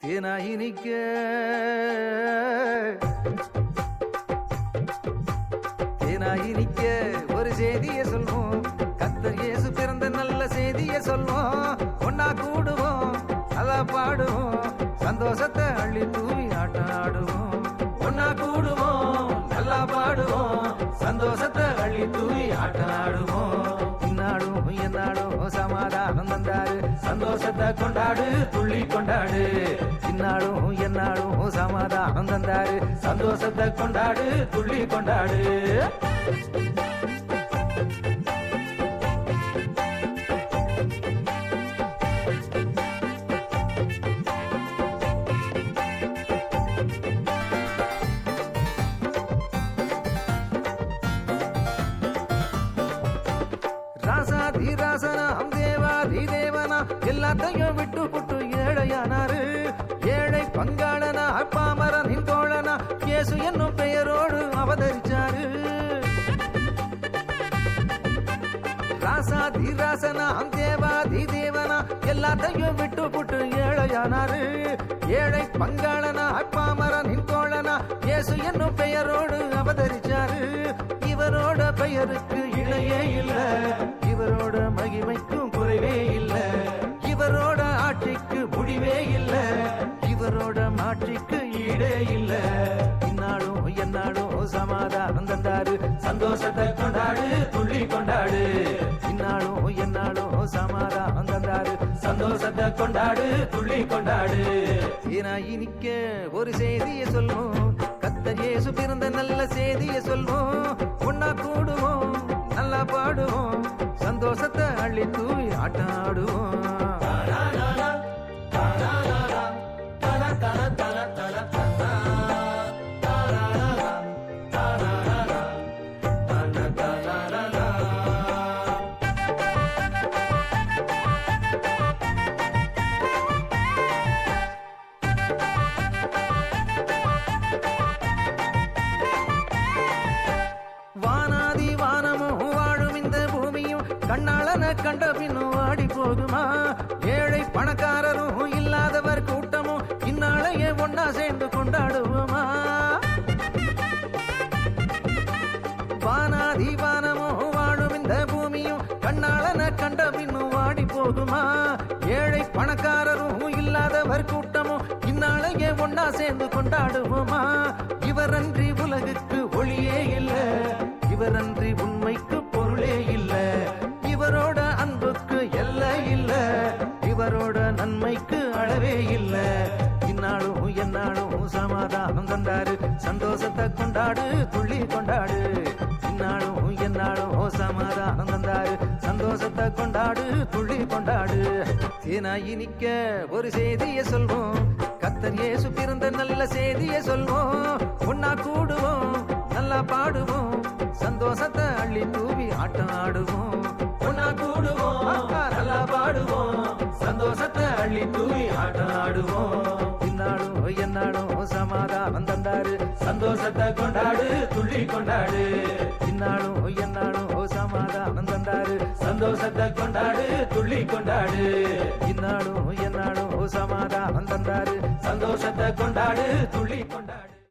தேனாய் இனிக்க தேனாய் இனிக்க ஒரு செய்தியை சொல்வோம். கர்த்தர் இயேசு பிறந்த நல்ல செய்தியை சொல்வோம். ஒன்னா கூடுவோம், நல்லா பாடுவோம், சந்தோஷத்தை அள்ளி தூவி ஆட்டம் ஆடுவோம். ஒன்னா கூடுவோம், நல்லா பாடுவோம், சந்தோஷத்தை அள்ளி தூவி ஆட்டம் ஆடுவோம். இந்நாடும் எந்நாடும் சமாதானம் தந்தாரு, சந்தோஷத்தை கொண்டாடு, துள்ளி கொண்டாடு. இந்நாடும் எந்நாடும் சமாதானம் தந்தாரு, சந்தோஷத்தை கொண்டாடு, துள்ளி கொண்டாடு. ராசாதி ராசனா தேவாதி தேவனா எல்லாத்தையும் விட்டு புட்டு ஏழையானாரு. ஏழை பங்காளனா பாமரனின் தோழனா இயேசு என்னும் பெயரோடு அவதரிச்சாரு. ராசாதி ராசனா தேவாதி தேவனா எல்லாத்தையும் விட்டு புட்டு ஏழையானாரு. ஏழை பங்காளனா பாமரனின் தோழனா இயேசு என்னும் பெயரோடு அவதரிச்சாரு. இவரோட பெயருக்கு இணையே இல்ல, இவரோட மகிமைக்கும் குறைவே இல்ல, இவரோட ஆட்சிக்கு முடிவே இல்ல, இவரோட மாட்சிக்கு ஈடே இல்ல. இந்நாடும் எந்நாடும் சமாதானம் தந்தாரு, சந்தோஷத்தை கொண்டாடு, துள்ளி கொண்டாடு. இந்நாடும் எந்நாடும் சமாதானம் தந்தாரு, சந்தோஷத்தை கொண்டாடு, துள்ளி கொண்டாடு. தேனாய் இனிக்க ஒரு செய்தியை சொல்வோம். கர்த்தர் இயேசு பிறந்த நல்ல செய்தியை சொல்வோம். ஒன்னா கூடுவோம், நல்லா பாடுவோம், சந்தோஷத்தை அள்ளி தூவி ஆட்டம் ஆடுவோம். வானாதி வானமும் வாழும் இந்த பூமியும் கண்ணாளன கண்ட பின்னும் வாடி போகுமா? ஏழை பணக்காரரும் இல்லாதவர் கூட்டமும் இந்நாளையே ஒன்னா சேர்ந்து கொண்டாடுவோமா? வானாதி வானமும் வாழும் இந்த பூமியும் கண்ணாளன கண்ட பின்னும் வாடி போகுமா? ஏழை பணக்காரரும் இல்லாதவர் கூட்டமும் இந்நாளையே ஒன்னா சேர்ந்து கொண்டாடுவோமா? இவரன்றி உலகுக்கு ஒளியே இல்ல, இவரன்றி உண்மைக்கு பொருளே இல்ல, இவரோட அன்புக்கு எல்லை இல்ல, இவரோட நன்மைக்கு அளவே இல்ல. இந்நாளும் எந்நாளும் சமாதானம் தந்தாரு, சந்தோஷத்தை கொண்டாடு, துள்ளி கொண்டாடு. இந்நாளும் எந்நாளும் சமாதானம் தந்தாரு, சந்தோஷத்தை கொண்டாடு, துள்ளி கொண்டாடு. தேனாய் இனிக்க ஒரு செய்தியை சொல்வோம். கர்த்தர் இயேசு பிறந்த நல்ல செய்தியை சொல்வோம். ஒன்னா கூடுவோம், நல்லா பாடுவோம், சந்தோஷத்தை அள்ளி தூவி ஆட்டம் ஆடுவோம். ஒன்னா கூடுவோம், நல்லா பாடுவோம், சந்தோஷத்தை அள்ளி தூவி ஆட்டம் ஆடுவோம். இந்நாடும் எந்நாடும் சமாதானம் தந்தாரு, சந்தோஷத்தை கொண்டாடு, துள்ளி கொண்டாடு. இந்நாடும் எந்நாடும் சமாதானம் தந்தாரு, சந்தோஷத்தை கொண்டாடு, துள்ளி கொண்டாடு. இந்நாடும் எந்நாடும் சமாதானம் தந்தாரு, சந்தோஷத்தை கொண்டாடு, துள்ளி கொண்டாடு.